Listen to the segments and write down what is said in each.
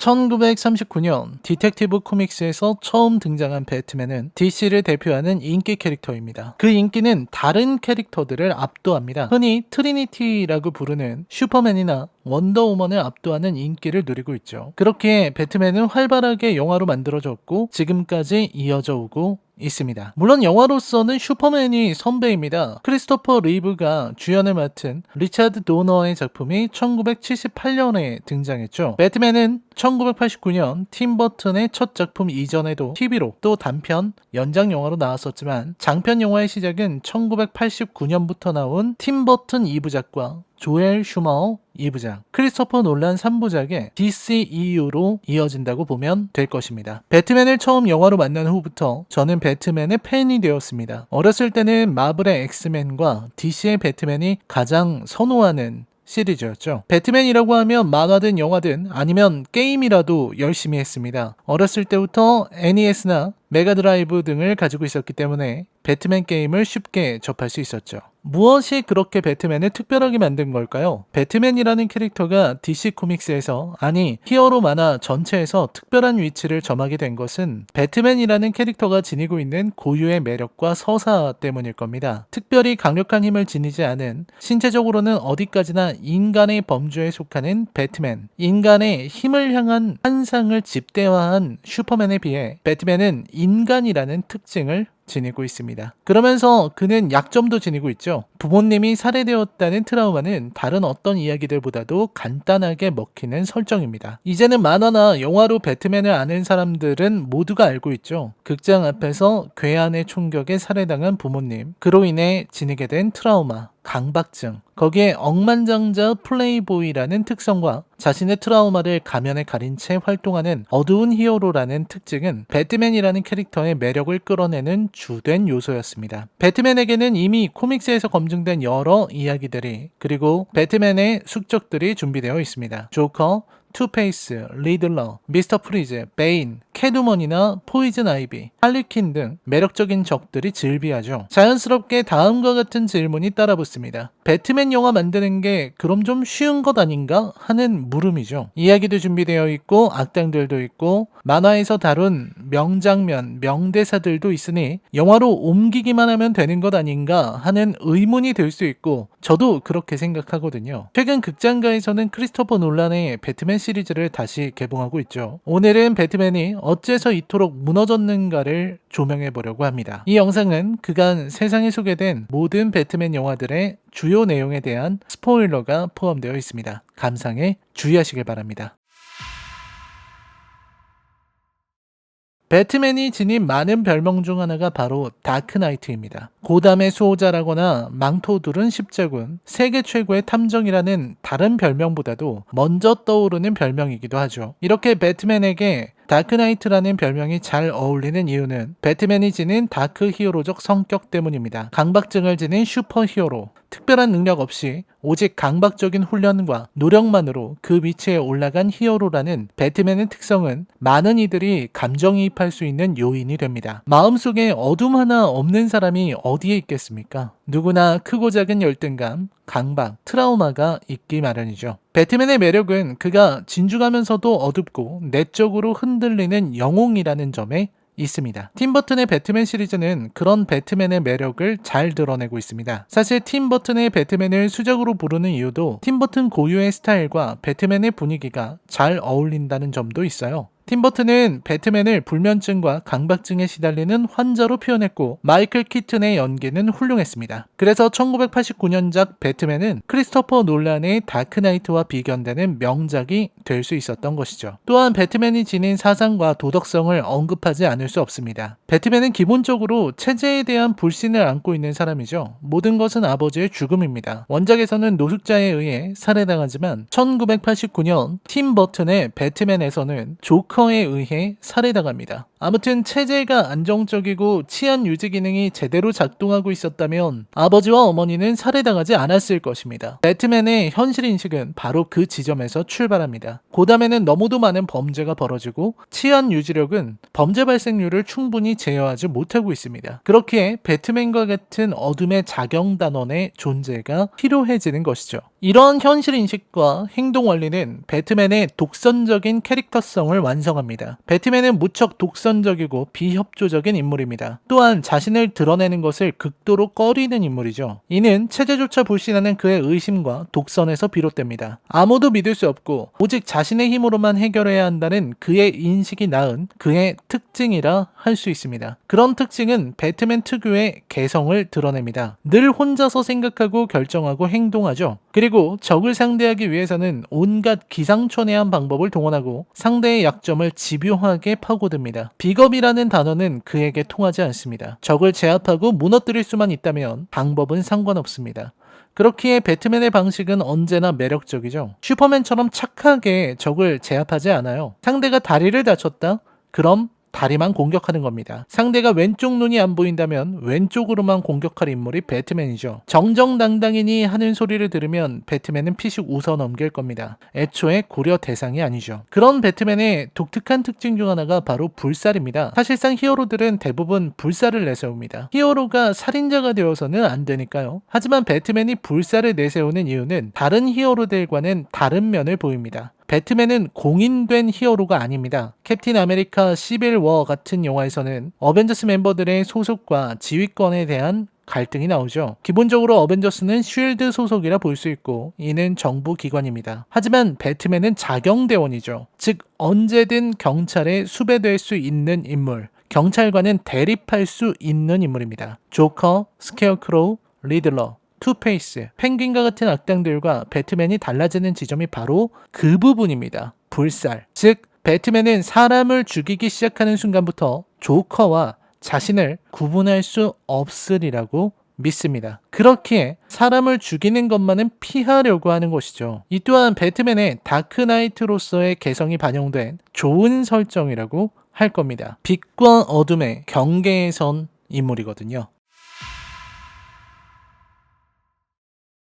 1939년 디텍티브 코믹스에서 처음 등장한 배트맨은 DC를 대표하는 인기 캐릭터입니다. 그 인기는 다른 캐릭터들을 압도합니다. 흔히 트리니티라고 부르는 슈퍼맨이나 원더우먼을 압도하는 인기를 누리고 있죠. 그렇게 배트맨은 활발하게 영화로 만들어졌고 지금까지 이어져 오고 있습니다. 물론 영화로서는 슈퍼맨이 선배입니다. 크리스토퍼 리브가 주연을 맡은 리차드 도너의 작품이 1978년에 등장했죠. 배트맨은 1989년 팀 버튼의 첫 작품 이전에도 TV로 또 단편, 연장 영화로 나왔었지만 장편 영화의 시작은 1989년부터 나온 팀 버튼 2부작과 조엘 슈머 2부작, 크리스토퍼 놀란 3부작의 DCEU로 이어진다고 보면 될 것입니다. 배트맨을 처음 영화로 만난 후부터 저는 배트맨의 팬이 되었습니다. 어렸을 때는 마블의 엑스맨과 DC의 배트맨이 가장 선호하는 시리즈였죠. 배트맨이라고 하면 만화든 영화든 아니면 게임이라도 열심히 했습니다. 어렸을 때부터 NES나 메가드라이브 등을 가지고 있었기 때문에 배트맨 게임을 쉽게 접할 수 있었죠. 무엇이 그렇게 배트맨을 특별하게 만든 걸까요? 배트맨이라는 캐릭터가 DC 코믹스에서, 아니 히어로 만화 전체에서 특별한 위치를 점하게 된 것은 배트맨이라는 캐릭터가 지니고 있는 고유의 매력과 서사 때문일 겁니다. 특별히 강력한 힘을 지니지 않은, 신체적으로는 어디까지나 인간의 범주에 속하는 배트맨, 인간의 힘을 향한 환상을 집대화한 슈퍼맨에 비해 배트맨은 인간이라는 특징을 지니고 있습니다. 그러면서 그는 약점도 지니고 있죠. 부모님이 살해되었다는 트라우마는 다른 어떤 이야기들보다도 간단하게 먹히는 설정입니다. 이제는 만화나 영화로 배트맨을 아는 사람들은 모두가 알고 있죠. 극장 앞에서 괴한의 총격에 살해당한 부모님, 그로 인해 지니게 된 트라우마, 강박증, 거기에 억만장자 플레이보이라는 특성과 자신의 트라우마를 가면에 가린 채 활동하는 어두운 히어로라는 특징은 배트맨이라는 캐릭터의 매력을 끌어내는 주된 요소였습니다. 배트맨에게는 이미 코믹스에서 검증된 여러 이야기들이, 그리고 배트맨의 숙적들이 준비되어 있습니다. 조커, 투페이스, 리들러, 미스터 프리즈, 베인, 캐트우먼이나 포이즌 아이비, 할리퀸 등 매력적인 적들이 즐비하죠. 자연스럽게 다음과 같은 질문이 따라붙습니다. 배트맨 영화 만드는 게 그럼 좀 쉬운 것 아닌가 하는 물음이죠. 이야기도 준비되어 있고 악당들도 있고 만화에서 다룬 명장면, 명대사들도 있으니 영화로 옮기기만 하면 되는 것 아닌가 하는 의문이 들 수 있고 저도 그렇게 생각하거든요. 최근 극장가에서는 크리스토퍼 놀란의 배트맨 시리즈를 다시 개봉하고 있죠. 오늘은 배트맨이 어째서 이토록 무너졌는가를 조명해 보려고 합니다. 이 영상은 그간 세상에 소개된 모든 배트맨 영화들의 주요 내용에 대한 스포일러가 포함되어 있습니다. 감상에 주의하시길 바랍니다. 배트맨이 지닌 많은 별명 중 하나가 바로 다크나이트입니다. 고담의 수호자라거나 망토 두른 십자군, 세계 최고의 탐정이라는 다른 별명보다도 먼저 떠오르는 별명이기도 하죠. 이렇게 배트맨에게 다크나이트라는 별명이 잘 어울리는 이유는 배트맨이 지닌 다크 히어로적 성격 때문입니다. 강박증을 지닌 슈퍼 히어로, 특별한 능력 없이 오직 강박적인 훈련과 노력만으로 그 위치에 올라간 히어로라는 배트맨의 특성은 많은 이들이 감정이입할 수 있는 요인이 됩니다. 마음속에 어둠 하나 없는 사람이 어디에 있겠습니까? 누구나 크고 작은 열등감, 강박, 트라우마가 있기 마련이죠. 배트맨의 매력은 그가 진중하면서도 어둡고 내적으로 흔들리는 영웅이라는 점에 있습니다. 팀 버튼의 배트맨 시리즈는 그런 배트맨의 매력을 잘 드러내고 있습니다. 사실 팀 버튼의 배트맨을 수작으로 부르는 이유도 팀 버튼 고유의 스타일과 배트맨의 분위기가 잘 어울린다는 점도 있어요. 팀 버튼은 배트맨을 불면증과 강박증에 시달리는 환자로 표현했고 마이클 키튼의 연기는 훌륭했습니다. 그래서 1989년작 배트맨은 크리스토퍼 놀란의 다크나이트와 비견되는 명작이 될 수 있었던 것이죠. 또한 배트맨이 지닌 사상과 도덕성을 언급하지 않을 수 없습니다. 배트맨은 기본적으로 체제에 대한 불신을 안고 있는 사람이죠. 모든 것은 아버지의 죽음입니다. 원작에서는 노숙자에 의해 살해당하지만 1989년 팀 버튼의 배트맨에서는 조커 조커에 의해 살해당합니다. 아무튼 체제가 안정적이고 치안 유지 기능이 제대로 작동하고 있었다면 아버지와 어머니는 살해당하지 않았을 것입니다. 배트맨의 현실 인식은 바로 그 지점에서 출발합니다. 고담에는 너무도 많은 범죄가 벌어지고 치안 유지력은 범죄 발생률을 충분히 제어하지 못하고 있습니다. 그렇기에 배트맨과 같은 어둠의 자경단원의 존재가 필요해지는 것이죠. 이러한 현실 인식과 행동 원리는 배트맨의 독선적인 캐릭터성을 완성합니다. 배트맨은 무척 독선적이고 비협조적인 인물입니다. 또한 자신을 드러내는 것을 극도로 꺼리는 인물이죠. 이는 체제조차 불신하는 그의 의심과 독선에서 비롯됩니다. 아무도 믿을 수 없고 오직 자신의 힘으로만 해결해야 한다는 그의 인식이 낳은 그의 특징이라 할 수 있습니다. 그런 특징은 배트맨 특유의 개성을 드러냅니다. 늘 혼자서 생각하고 결정하고 행동하죠. 그리고 적을 상대하기 위해서는 온갖 기상천외한 방법을 동원하고 상대의 약점을 집요하게 파고듭니다. 비겁이라는 단어는 그에게 통하지 않습니다. 적을 제압하고 무너뜨릴 수만 있다면 방법은 상관없습니다. 그렇기에 배트맨의 방식은 언제나 매력적이죠. 슈퍼맨처럼 착하게 적을 제압하지 않아요. 상대가 다리를 다쳤다? 그럼 다리만 공격하는 겁니다. 상대가 왼쪽 눈이 안 보인다면 왼쪽으로만 공격할 인물이 배트맨이죠. 정정당당이니 하는 소리를 들으면 배트맨은 피식 웃어 넘길 겁니다. 애초에 고려 대상이 아니죠. 그런 배트맨의 독특한 특징 중 하나가 바로 불살입니다. 사실상 히어로들은 대부분 불살을 내세웁니다. 히어로가 살인자가 되어서는 안 되니까요. 하지만 배트맨이 불살을 내세우는 이유는 다른 히어로들과는 다른 면을 보입니다. 배트맨은 공인된 히어로가 아닙니다. 캡틴 아메리카 시빌 워 같은 영화에서는 어벤져스 멤버들의 소속과 지휘권에 대한 갈등이 나오죠. 기본적으로 어벤져스는 쉴드 소속이라 볼 수 있고 이는 정부 기관입니다. 하지만 배트맨은 자경대원이죠. 즉 언제든 경찰에 수배될 수 있는 인물, 경찰과는 대립할 수 있는 인물입니다. 조커, 스케어크로우, 리들러, 투페이스, 펭귄과 같은 악당들과 배트맨이 달라지는 지점이 바로 그 부분입니다. 불살. 즉 배트맨은 사람을 죽이기 시작하는 순간부터 조커와 자신을 구분할 수 없으리라고 믿습니다. 그렇기에 사람을 죽이는 것만은 피하려고 하는 것이죠. 이 또한 배트맨의 다크나이트로서의 개성이 반영된 좋은 설정이라고 할 겁니다. 빛과 어둠의 경계에 선 인물이거든요.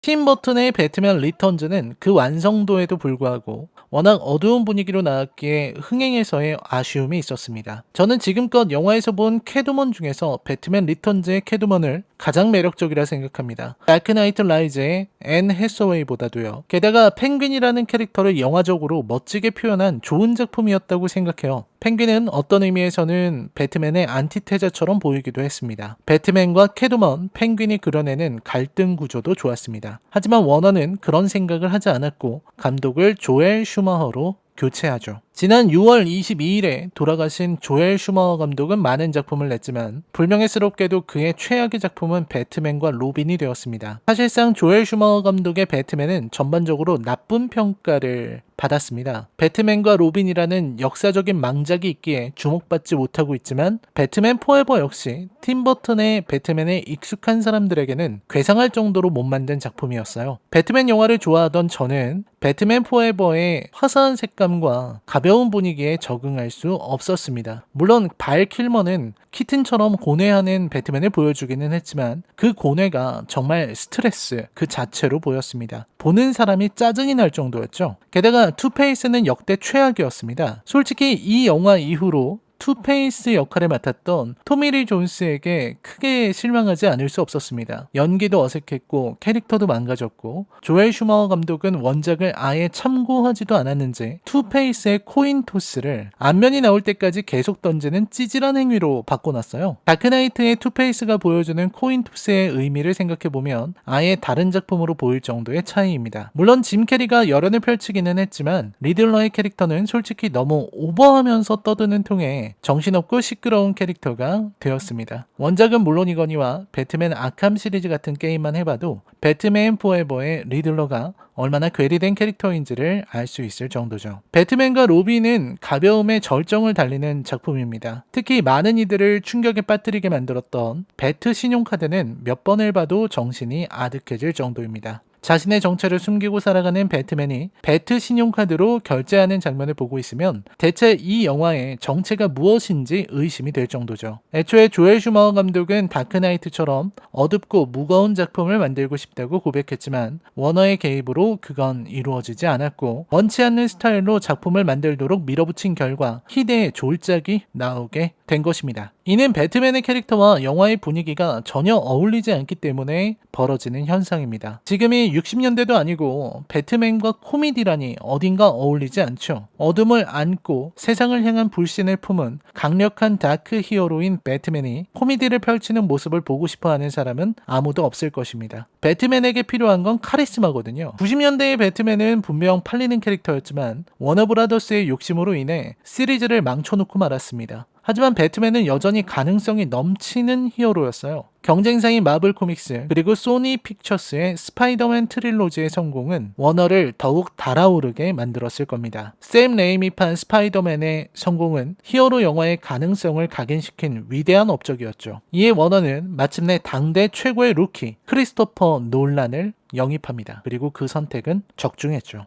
팀 버튼의 배트맨 리턴즈는 그 완성도에도 불구하고 워낙 어두운 분위기로 나왔기에 흥행에서의 아쉬움이 있었습니다. 저는 지금껏 영화에서 본 캐트먼 중에서 배트맨 리턴즈의 캐트먼을 가장 매력적이라 생각합니다. 다크나이트 라이즈의 앤 해서웨이보다도요. 게다가 펭귄이라는 캐릭터를 영화적으로 멋지게 표현한 좋은 작품이었다고 생각해요. 펭귄은 어떤 의미에서는 배트맨의 안티테자처럼 보이기도 했습니다. 배트맨과 캐트먼, 펭귄이 그려내는 갈등 구조도 좋았습니다. 하지만 워너는 그런 생각을 하지 않았고 감독을 조엘 슈마허로 교체하죠. 지난 6월 22일에 돌아가신 조엘 슈마허 감독은 많은 작품을 냈지만 불명예스럽게도 그의 최악의 작품은 배트맨과 로빈이 되었습니다. 사실상 조엘 슈마허 감독의 배트맨은 전반적으로 나쁜 평가를 받았습니다. 배트맨과 로빈이라는 역사적인 망작이 있기에 주목받지 못하고 있지만 배트맨 포에버 역시 팀 버튼의 배트맨에 익숙한 사람들에게는 괴상할 정도로 못 만든 작품이었어요. 배트맨 영화를 좋아하던 저는 배트맨 포에버의 화사한 색감과 가벼운 분위기에 적응할 수 없었습니다. 물론 발 킬머는 키튼처럼 고뇌하는 배트맨을 보여주기는 했지만 그 고뇌가 정말 스트레스 그 자체로 보였습니다. 보는 사람이 짜증이 날 정도였죠. 게다가 투페이스는 역대 최악이었습니다. 솔직히 이 영화 이후로 투페이스 역할을 맡았던 토미리 존스에게 크게 실망하지 않을 수 없었습니다. 연기도 어색했고 캐릭터도 망가졌고 조엘 슈마허 감독은 원작을 아예 참고하지도 않았는지 투페이스의 코인 토스를 안면이 나올 때까지 계속 던지는 찌질한 행위로 바꿔놨어요. 다크나이트의 투페이스가 보여주는 코인 토스의 의미를 생각해보면 아예 다른 작품으로 보일 정도의 차이입니다. 물론 짐 캐리가 열연을 펼치기는 했지만 리들러의 캐릭터는 솔직히 너무 오버하면서 떠드는 통에 정신없고 시끄러운 캐릭터가 되었습니다. 원작은 물론이거니와 배트맨 아캄 시리즈 같은 게임만 해봐도 배트맨 포에버의 리들러가 얼마나 괴리된 캐릭터인지를 알 수 있을 정도죠. 배트맨과 로빈은 가벼움의 절정을 달리는 작품입니다. 특히 많은 이들을 충격에 빠뜨리게 만들었던 배트 신용카드는 몇 번을 봐도 정신이 아득해질 정도입니다. 자신의 정체를 숨기고 살아가는 배트맨이 배트 신용카드로 결제하는 장면을 보고 있으면 대체 이 영화의 정체가 무엇인지 의심이 될 정도죠. 애초에 조엘 슈머허 감독은 다크나이트처럼 어둡고 무거운 작품을 만들고 싶다고 고백했지만 워너의 개입으로 그건 이루어지지 않았고 원치 않는 스타일로 작품을 만들도록 밀어붙인 결과 희대의 졸작이 나오게 된 것입니다. 이는 배트맨의 캐릭터와 영화의 분위기가 전혀 어울리지 않기 때문에 벌어지는 현상입니다. 지금이 60년대도 아니고 배트맨과 코미디라니 어딘가 어울리지 않죠. 어둠을 안고 세상을 향한 불신을 품은 강력한 다크 히어로인 배트맨이 코미디를 펼치는 모습을 보고 싶어하는 사람은 아무도 없을 것입니다. 배트맨에게 필요한 건 카리스마거든요. 90년대의 배트맨은 분명 팔리는 캐릭터였지만 워너브라더스의 욕심으로 인해 시리즈를 망쳐놓고 말았습니다. 하지만 배트맨은 여전히 가능성이 넘치는 히어로였어요. 경쟁사인 마블 코믹스 그리고 소니 픽처스의 스파이더맨 트릴로지의 성공은 워너를 더욱 달아오르게 만들었을 겁니다. 샘 레이미판 스파이더맨의 성공은 히어로 영화의 가능성을 각인시킨 위대한 업적이었죠. 이에 워너는 마침내 당대 최고의 루키 크리스토퍼 놀란을 영입합니다. 그리고 그 선택은 적중했죠.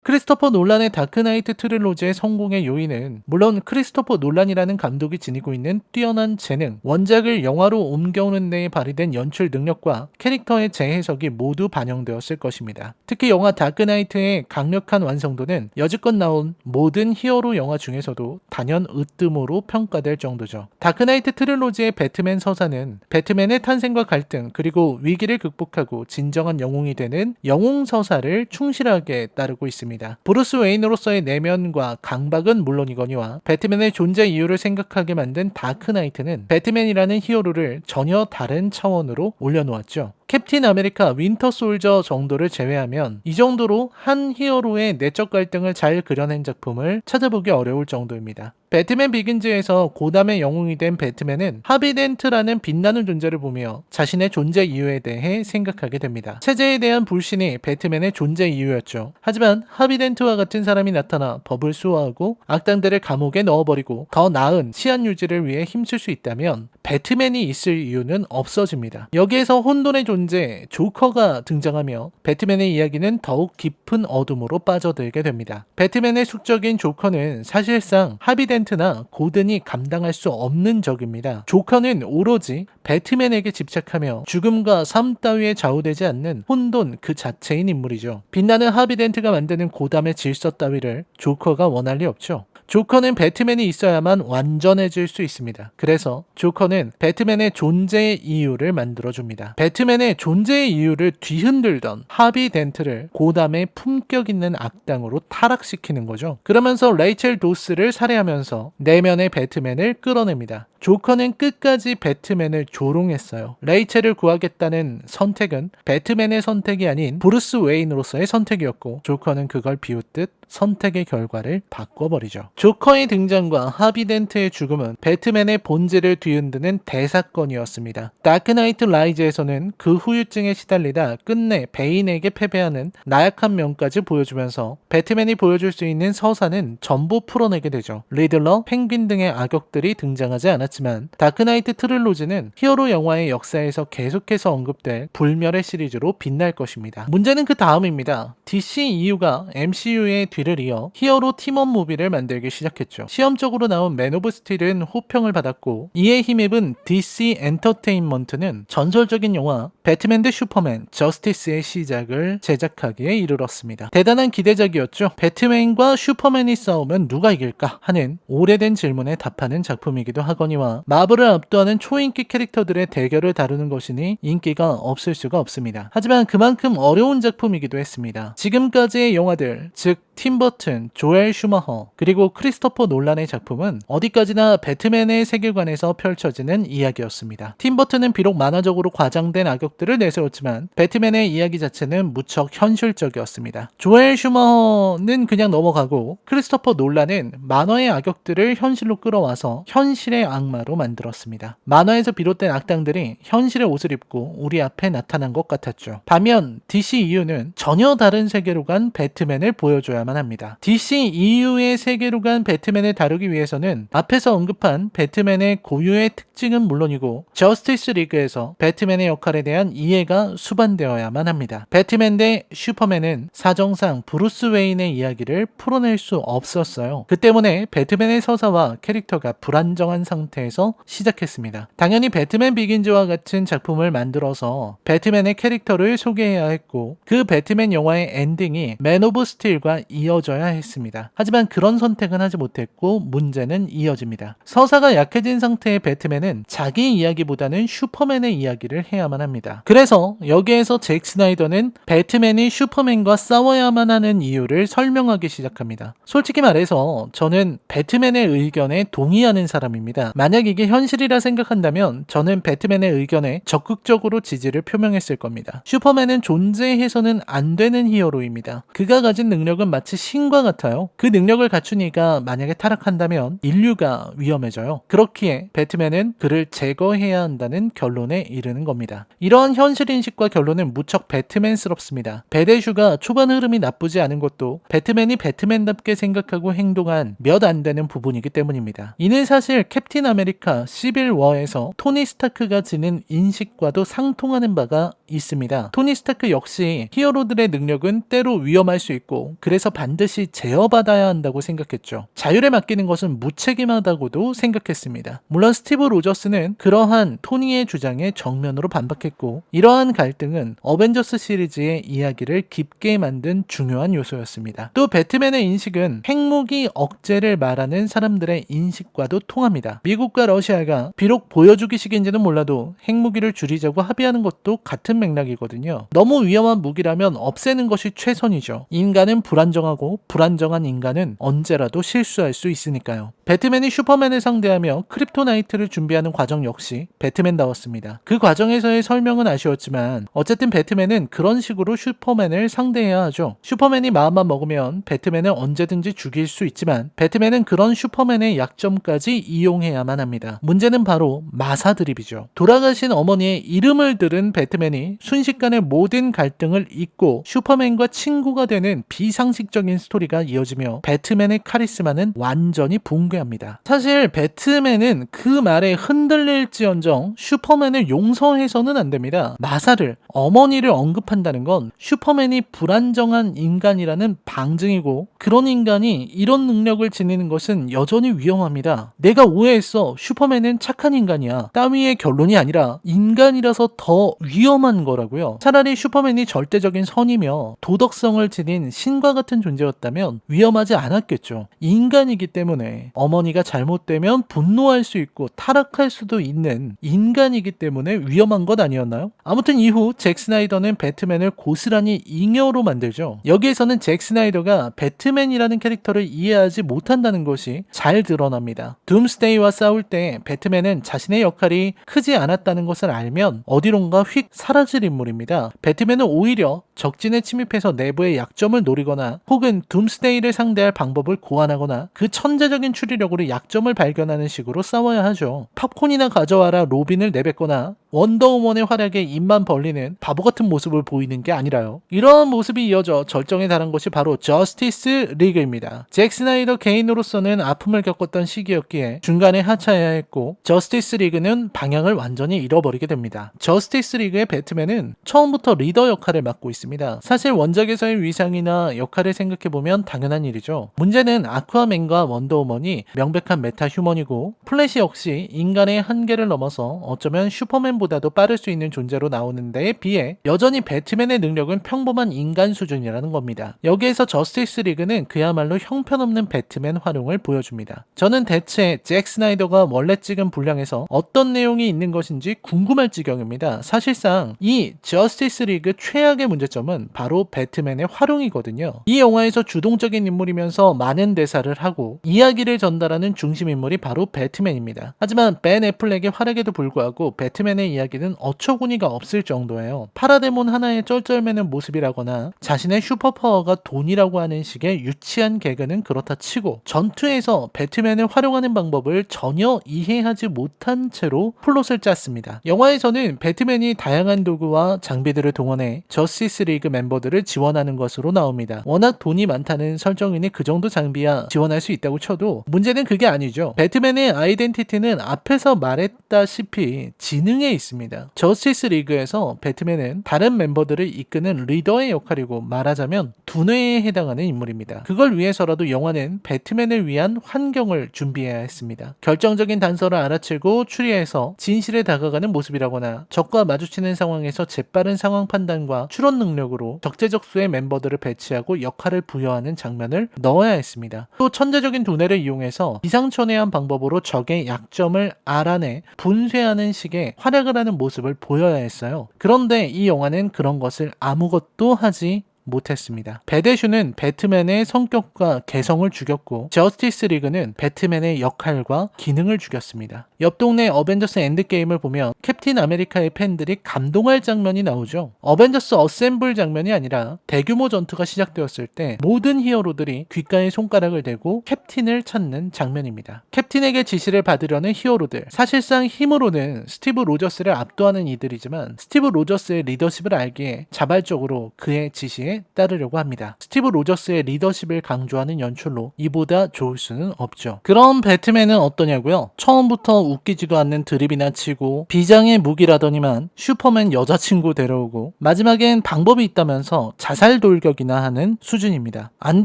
크리스토퍼 놀란의 다크나이트 트릴로지의 성공의 요인은 물론 크리스토퍼 놀란이라는 감독이 지니고 있는 뛰어난 재능, 원작을 영화로 옮겨오는 데에 발휘된 연출 능력과 캐릭터의 재해석이 모두 반영되었을 것입니다. 특히 영화 다크나이트의 강력한 완성도는 여지껏 나온 모든 히어로 영화 중에서도 단연 으뜸으로 평가될 정도죠. 다크나이트 트릴로지의 배트맨 서사는 배트맨의 탄생과 갈등 그리고 위기를 극복하고 진정한 영웅이 되는 영웅 서사를 충실하게 따르고 있습니다. 브루스 웨인으로서의 내면과 강박은 물론이거니와 배트맨의 존재 이유를 생각하게 만든 다크나이트는 배트맨이라는 히어로를 전혀 다른 차원으로 올려놓았죠. 캡틴 아메리카 윈터 솔저 정도를 제외하면 이 정도로 한 히어로의 내적 갈등을 잘 그려낸 작품을 찾아보기 어려울 정도입니다. 배트맨 비긴즈에서 고담의 영웅이 된 배트맨은 하비덴트라는 빛나는 존재를 보며 자신의 존재 이유에 대해 생각하게 됩니다. 체제에 대한 불신이 배트맨의 존재 이유였죠. 하지만 하비덴트와 같은 사람이 나타나 법을 수호하고 악당들을 감옥에 넣어버리고 더 나은 치안 유지를 위해 힘쓸 수 있다면 배트맨이 있을 이유는 없어집니다. 여기에서 혼돈의 존재 조커가 등장하며 배트맨의 이야기는 더욱 깊은 어둠으로 빠져들게 됩니다. 배트맨의 숙적인 조커는 사실상 하비덴트나 고든이 감당할 수 없는 적입니다. 조커는 오로지 배트맨에게 집착하며 죽음과 삶 따위에 좌우되지 않는 혼돈 그 자체인 인물이죠. 빛나는 하비덴트가 만드는 고담의 질서 따위를 조커가 원할 리 없죠. 조커는 배트맨이 있어야만 완전해질 수 있습니다. 그래서 조커는 배트맨의 존재의 이유를 만들어줍니다. 배트맨의 존재의 이유를 뒤흔들던 하비 덴트를 고담의 품격 있는 악당으로 타락시키는 거죠. 그러면서 레이첼 도스를 살해하면서 내면의 배트맨을 끌어냅니다. 조커는 끝까지 배트맨을 조롱했어요. 레이첼을 구하겠다는 선택은 배트맨의 선택이 아닌 브루스 웨인으로서의 선택이었고 조커는 그걸 비웃듯 선택의 결과를 바꿔버리죠. 조커의 등장과 하비덴트의 죽음은 배트맨의 본질을 뒤흔드는 대사건이었습니다. 다크나이트 라이즈에서는 그 후유증에 시달리다 끝내 베인에게 패배하는 나약한 면까지 보여주면서 배트맨이 보여줄 수 있는 서사는 전부 풀어내게 되죠. 리들러, 펭귄 등의 악역들이 등장하지 않았지만 다크나이트 트릴로지는 히어로 영화의 역사에서 계속해서 언급될 불멸의 시리즈로 빛날 것입니다. 문제는 그 다음입니다. DCEU가 MCU의 뒤를 이어 히어로 팀업 무비를 만들기 시작했죠. 시험적으로 나온 맨 오브 스틸은 호평을 받았고 이에 힘입은 DC 엔터테인먼트는 전설적인 영화 배트맨 대 슈퍼맨 저스티스의 시작을 제작하기에 이르렀습니다. 대단한 기대작이었죠. 배트맨과 슈퍼맨이 싸우면 누가 이길까 하는 오래된 질문에 답하는 작품이기도 하거니와 마블을 압도하는 초인기 캐릭터들의 대결을 다루는 것이니 인기가 없을 수가 없습니다. 하지만 그만큼 어려운 작품이기도 했습니다. 지금까지의 영화들, 즉 팀 버튼, 조엘 슈머허, 그리고 크리스토퍼 놀란의 작품은 어디까지나 배트맨의 세계관에서 펼쳐지는 이야기였습니다. 팀 버튼은 비록 만화적으로 과장된 악역들을 내세웠지만 배트맨의 이야기 자체는 무척 현실적이었습니다. 조엘 슈머허는 그냥 넘어가고 크리스토퍼 놀란은 만화의 악역들을 현실로 끌어와서 현실의 악마로 만들었습니다. 만화에서 비롯된 악당들이 현실의 옷을 입고 우리 앞에 나타난 것 같았죠. 반면 DCEU는 전혀 다른 다른 세계로 간 배트맨을 보여줘야만 합니다. DC EU의 세계로 간 배트맨을 다루기 위해서는 앞에서 언급한 배트맨의 고유의 특징은 물론이고 저스티스 리그에서 배트맨의 역할에 대한 이해가 수반되어야만 합니다. 배트맨 대 슈퍼맨은 사정상 브루스 웨인의 이야기를 풀어낼 수 없었어요. 그 때문에 배트맨의 서사와 캐릭터가 불안정한 상태에서 시작했습니다. 당연히 배트맨 비긴즈와 같은 작품을 만들어서 배트맨의 캐릭터를 소개해야 했고 그 배트맨 영화의 엔딩이 맨 오브 스틸과 이어져야 했습니다. 하지만 그런 선택은 하지 못했고 문제는 이어집니다. 서사가 약해진 상태의 배트맨은 자기 이야기보다는 슈퍼맨의 이야기를 해야만 합니다. 그래서 여기에서 잭 스나이더는 배트맨이 슈퍼맨과 싸워야만 하는 이유를 설명하기 시작합니다. 솔직히 말해서 저는 배트맨의 의견에 동의하는 사람입니다. 만약 이게 현실이라 생각한다면 저는 배트맨의 의견에 적극적으로 지지를 표명했을 겁니다. 슈퍼맨은 존재해서는 안 되는 히어로입니다. 그가 가진 능력은 마치 신과 같아요. 그 능력을 갖춘 이가 만약에 타락한다면 인류가 위험해져요. 그렇기에 배트맨은 그를 제거해야 한다는 결론에 이르는 겁니다. 이러한 현실인식과 결론은 무척 배트맨스럽습니다. 배대슈가 초반 흐름이 나쁘지 않은 것도 배트맨이 배트맨답게 생각하고 행동한 몇 안 되는 부분이기 때문입니다. 이는 사실 캡틴 아메리카 시빌 워에서 토니 스타크가 지닌 인식과도 상통하는 바가 있습니다. 토니 스타크 역시 히어로들의 능력은 때로 위험할 수 있고 그래서 반드시 제어받아야 한다고 생각했죠. 자율에 맡기는 것은 무책임하다고도 생각했습니다. 물론 스티브 로저스는 그러한 토니의 주장에 정면으로 반박했고 이러한 갈등은 어벤져스 시리즈의 이야기를 깊게 만든 중요한 요소였습니다. 또 배트맨의 인식은 핵무기 억제를 말하는 사람들의 인식과도 통합니다. 미국과 러시아가 비록 보여주기식인지는 몰라도 핵무기를 줄이자고 합의하는 것도 같은 맥락이거든요. 너무 위험한 무기라면 없애는 것이 최선이죠. 인간은 불안정하고 불안정한 인간은 언제라도 실수할 수 있으니까요. 배트맨이 슈퍼맨을 상대하며 크립토나이트를 준비하는 과정 역시 배트맨다웠습니다. 그 과정에서의 설명은 아쉬웠지만 어쨌든 배트맨은 그런 식으로 슈퍼맨을 상대해야 하죠. 슈퍼맨이 마음만 먹으면 배트맨을 언제든지 죽일 수 있지만 배트맨은 그런 슈퍼맨의 약점까지 이용해야만 합니다. 문제는 바로 마사 드립이죠. 돌아가신 어머니의 이름을 들은 배트맨이 순식간에 모든 갈등을 잊고 슈퍼맨과 친구가 되는 비상식적인 스토리가 이어지며 배트맨의 카리스마는 완전히 붕괴합니다. 사실 배트맨은 그 말에 흔들릴지언정 슈퍼맨을 용서해서는 안 됩니다. 마사를, 어머니를 언급한다는 건 슈퍼맨이 불안정한 인간이라는 방증이고 그런 인간이 이런 능력을 지니는 것은 여전히 위험합니다. 내가 오해했어. 슈퍼맨은 착한 인간이야. 따위의 결론이 아니라 인간이라서 더 위험한 거라고요. 차라리 슈퍼맨이 절대적인 선이며 도덕성을 지닌 신과 같은 존재였다면 위험하지 않았겠죠. 인간이기 때문에 어머니가 잘못되면 분노할 수 있고 타락할 수도 있는 인간이기 때문에 위험한 것 아니었나요? 아무튼 이후 잭 스나이더는 배트맨을 고스란히 잉여로 만들죠. 여기에서는 잭 스나이더가 배트맨이라는 캐릭터를 이해하지 못한다는 것이 잘 드러납니다. 둠스데이와 싸울 때 배트맨은 자신의 역할이 크지 않았다는 것을 알면 어디론가 휙 사라질 인물입니다. 배트맨은 오히려 적진에 침입해서 내부의 약점을 노리거나 혹은 둠스데이를 상대할 방법을 고안하거나 그 천재적인 추리력으로 약점을 발견하는 식으로 싸워야 하죠. 팝콘이나 가져와라 로빈을 내뱉거나 원더우먼의 활약에 입만 벌리는 바보 같은 모습을 보이는 게 아니라요. 이러한 모습이 이어져 절정에 달한 것이 바로 저스티스 리그입니다. 잭 스나이더 개인으로서는 아픔을 겪었던 시기였기에 중간에 하차해야 했고 저스티스 리그는 방향을 완전히 잃어버리게 됩니다. 저스티스 리그의 배트맨은 처음부터 리더 역할을 맡고 있습니다. 사실 원작에서의 위상이나 역할을 생각해보면 당연한 일이죠. 문제는 아쿠아맨과 원더우먼이 명백한 메타 휴먼이고 플래시 역시 인간의 한계를 넘어서 어쩌면 슈퍼맨보다도 빠를 수 있는 존재로 나오는 데에 비해 여전히 배트맨의 능력은 평범한 인간 수준이라는 겁니다. 여기에서 저스티스 리그는 그야말로 형편없는 배트맨 활용을 보여줍니다. 저는 대체 잭 스나이더가 원래 찍은 분량에서 어떤 내용이 있는 것인지 궁금할 지경입니다. 사실상 이 저스티스 리그 최악의 문제점은 바로 배트맨의 활용이거든요. 이 영화에서 주동적인 인물이면서 많은 대사를 하고 이야기를 전달하는 중심 인물이 바로 배트맨입니다. 하지만 벤 애플렉의 활약에도 불구하고 배트맨의 이야기는 어처구니가 없을 정도예요. 파라데몬 하나에 쩔쩔매는 모습이라거나 자신의 슈퍼파워가 돈이라고 하는 식의 유치한 개그는 그렇다 치고 전투에서 배트맨을 활용하는 방법을 전혀 이해하지 못한 채로 플롯을 짰습니다. 영화에서는 배트맨이 다양한 도구와 장비들을 동원해 저스티스 리그 멤버들을 지원하는 것으로 나옵니다. 워낙 돈이 많다는 설정이니 그 정도 장비야 지원할 수 있다고 쳐도 문제는 그게 아니죠. 배트맨의 아이덴티티는 앞에서 말했다시피 지능에 있습니다. 저스티스 리그에서 배트맨은 다른 멤버들을 이끄는 리더의 역할이고 말하자면 두뇌에 해당하는 인물입니다. 그걸 위해서라도 영화는 배트맨을 위한 환경을 준비해야 했습니다. 결정적인 단서를 알아채고 추리해서 진실에 다가가는 모습이라거나 적과 마주치는 상황에서 재빠른 상황 판단과 추론 능력으로 적재적소의 멤버들을 배치하고 역할을 부여하는 장면을 넣어야 했습니다. 또 천재적인 두뇌를 이용해서 기상천외한 방법으로 적의 약점을 알아내 분쇄하는 식의 활약을 하는 모습을 보여야 했어요. 그런데 이 영화는 그런 것을 아무것도 하지 못했습니다. 배대슈는 배트맨의 성격과 개성을 죽였고 저스티스 리그는 배트맨의 역할과 기능을 죽였습니다. 옆 동네 어벤져스 엔드게임을 보면 캡틴 아메리카의 팬들이 감동할 장면이 나오죠. 어벤져스 어셈블 장면이 아니라 대규모 전투가 시작되었을 때 모든 히어로들이 귓가에 손가락을 대고 캡틴을 찾는 장면입니다. 캡틴에게 지시를 받으려는 히어로들, 사실상 힘으로는 스티브 로저스를 압도하는 이들이지만 스티브 로저스의 리더십을 알기에 자발적으로 그의 지시에 따르려고 합니다. 스티브 로저스의 리더십을 강조하는 연출로 이보다 좋을 수는 없죠. 그럼 배트맨은 어떠냐고요? 처음부터 웃기지도 않는 드립이나 치고 비장의 무기라더니만 슈퍼맨 여자친구 데려오고 마지막엔 방법이 있다면서 자살 돌격이나 하는 수준입니다. 안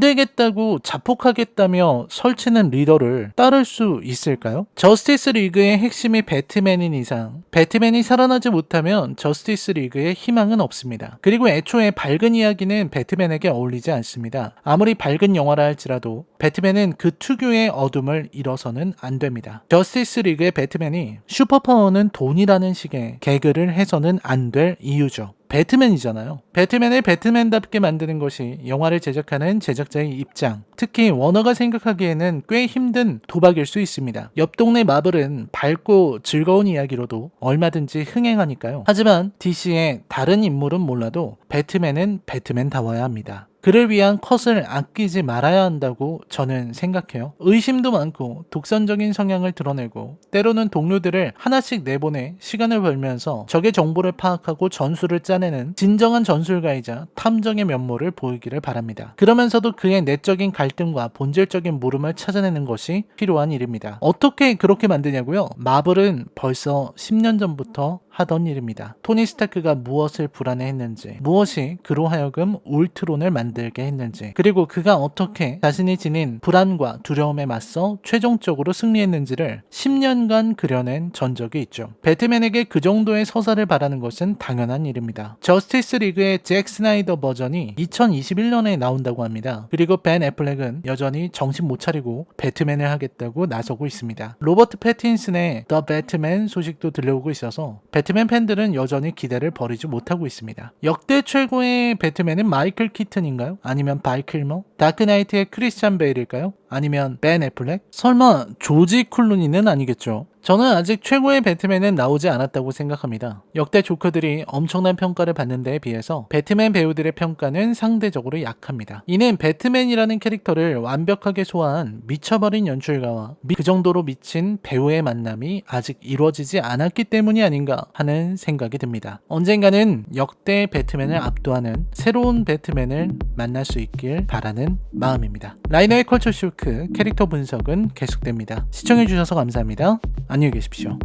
되겠다고 자폭하겠다며 설치는 리더를 따를 수 있을까요? 저스티스 리그의 핵심이 배트맨인 이상 배트맨이 살아나지 못하면 저스티스 리그의 희망은 없습니다. 그리고 애초에 밝은 이야기는 배트맨에게 어울리지 않습니다. 아무리 밝은 영화라 할지라도 배트맨은 그 특유의 어둠을 잃어서는 안 됩니다. 저스티스 리그의 배트맨이 슈퍼파워는 돈이라는 식의 개그를 해서는 안 될 이유죠. 배트맨이잖아요. 배트맨을 배트맨답게 만드는 것이 영화를 제작하는 제작자의 입장, 특히 워너가 생각하기에는 꽤 힘든 도박일 수 있습니다. 옆 동네 마블은 밝고 즐거운 이야기로도 얼마든지 흥행하니까요. 하지만 DC의 다른 인물은 몰라도 배트맨은 배트맨다워야 합니다. 그를 위한 컷을 아끼지 말아야 한다고 저는 생각해요. 의심도 많고 독선적인 성향을 드러내고 때로는 동료들을 하나씩 내보내 시간을 벌면서 적의 정보를 파악하고 전술을 짜내는 진정한 전술가이자 탐정의 면모를 보이기를 바랍니다. 그러면서도 그의 내적인 갈등과 본질적인 물음을 찾아내는 것이 필요한 일입니다. 어떻게 그렇게 만드냐고요? 마블은 벌써 10년 전부터 하던 일입니다. 토니 스타크가 무엇을 불안해했는지, 무엇이 그로 하여금 울트론을 만들게 했는지, 그리고 그가 어떻게 자신이 지닌 불안과 두려움에 맞서 최종적으로 승리했는지를 10년간 그려낸 전적이 있죠. 배트맨에게 그 정도의 서사를 바라는 것은 당연한 일입니다. 저스티스 리그의 잭 스나이더 버전이 2021년에 나온다고 합니다. 그리고 벤 애플렉은 여전히 정신 못 차리고 배트맨을 하겠다고 나서고 있습니다. 로버트 패틴슨의 더 배트맨 소식도 들려오고 있어서 배트맨 팬들은 여전히 기대를 버리지 못하고 있습니다. 역대 최고의 배트맨은 마이클 키튼인가요? 아니면 발 킬머? 다크나이트의 크리스찬 베일일까요? 아니면 벤 애플렉? 설마 조지 클루니는 아니겠죠? 저는 아직 최고의 배트맨은 나오지 않았다고 생각합니다. 역대 조커들이 엄청난 평가를 받는 데에 비해서 배트맨 배우들의 평가는 상대적으로 약합니다. 이는 배트맨이라는 캐릭터를 완벽하게 소화한 미쳐버린 연출가와 그 정도로 미친 배우의 만남이 아직 이루어지지 않았기 때문이 아닌가 하는 생각이 듭니다. 언젠가는 역대 배트맨을 압도하는 새로운 배트맨을 만날 수 있길 바라는 마음입니다. 라이너의 컬처 쇼크 캐릭터 분석은 계속됩니다. 시청해주셔서 감사합니다. 안녕히 계십시오.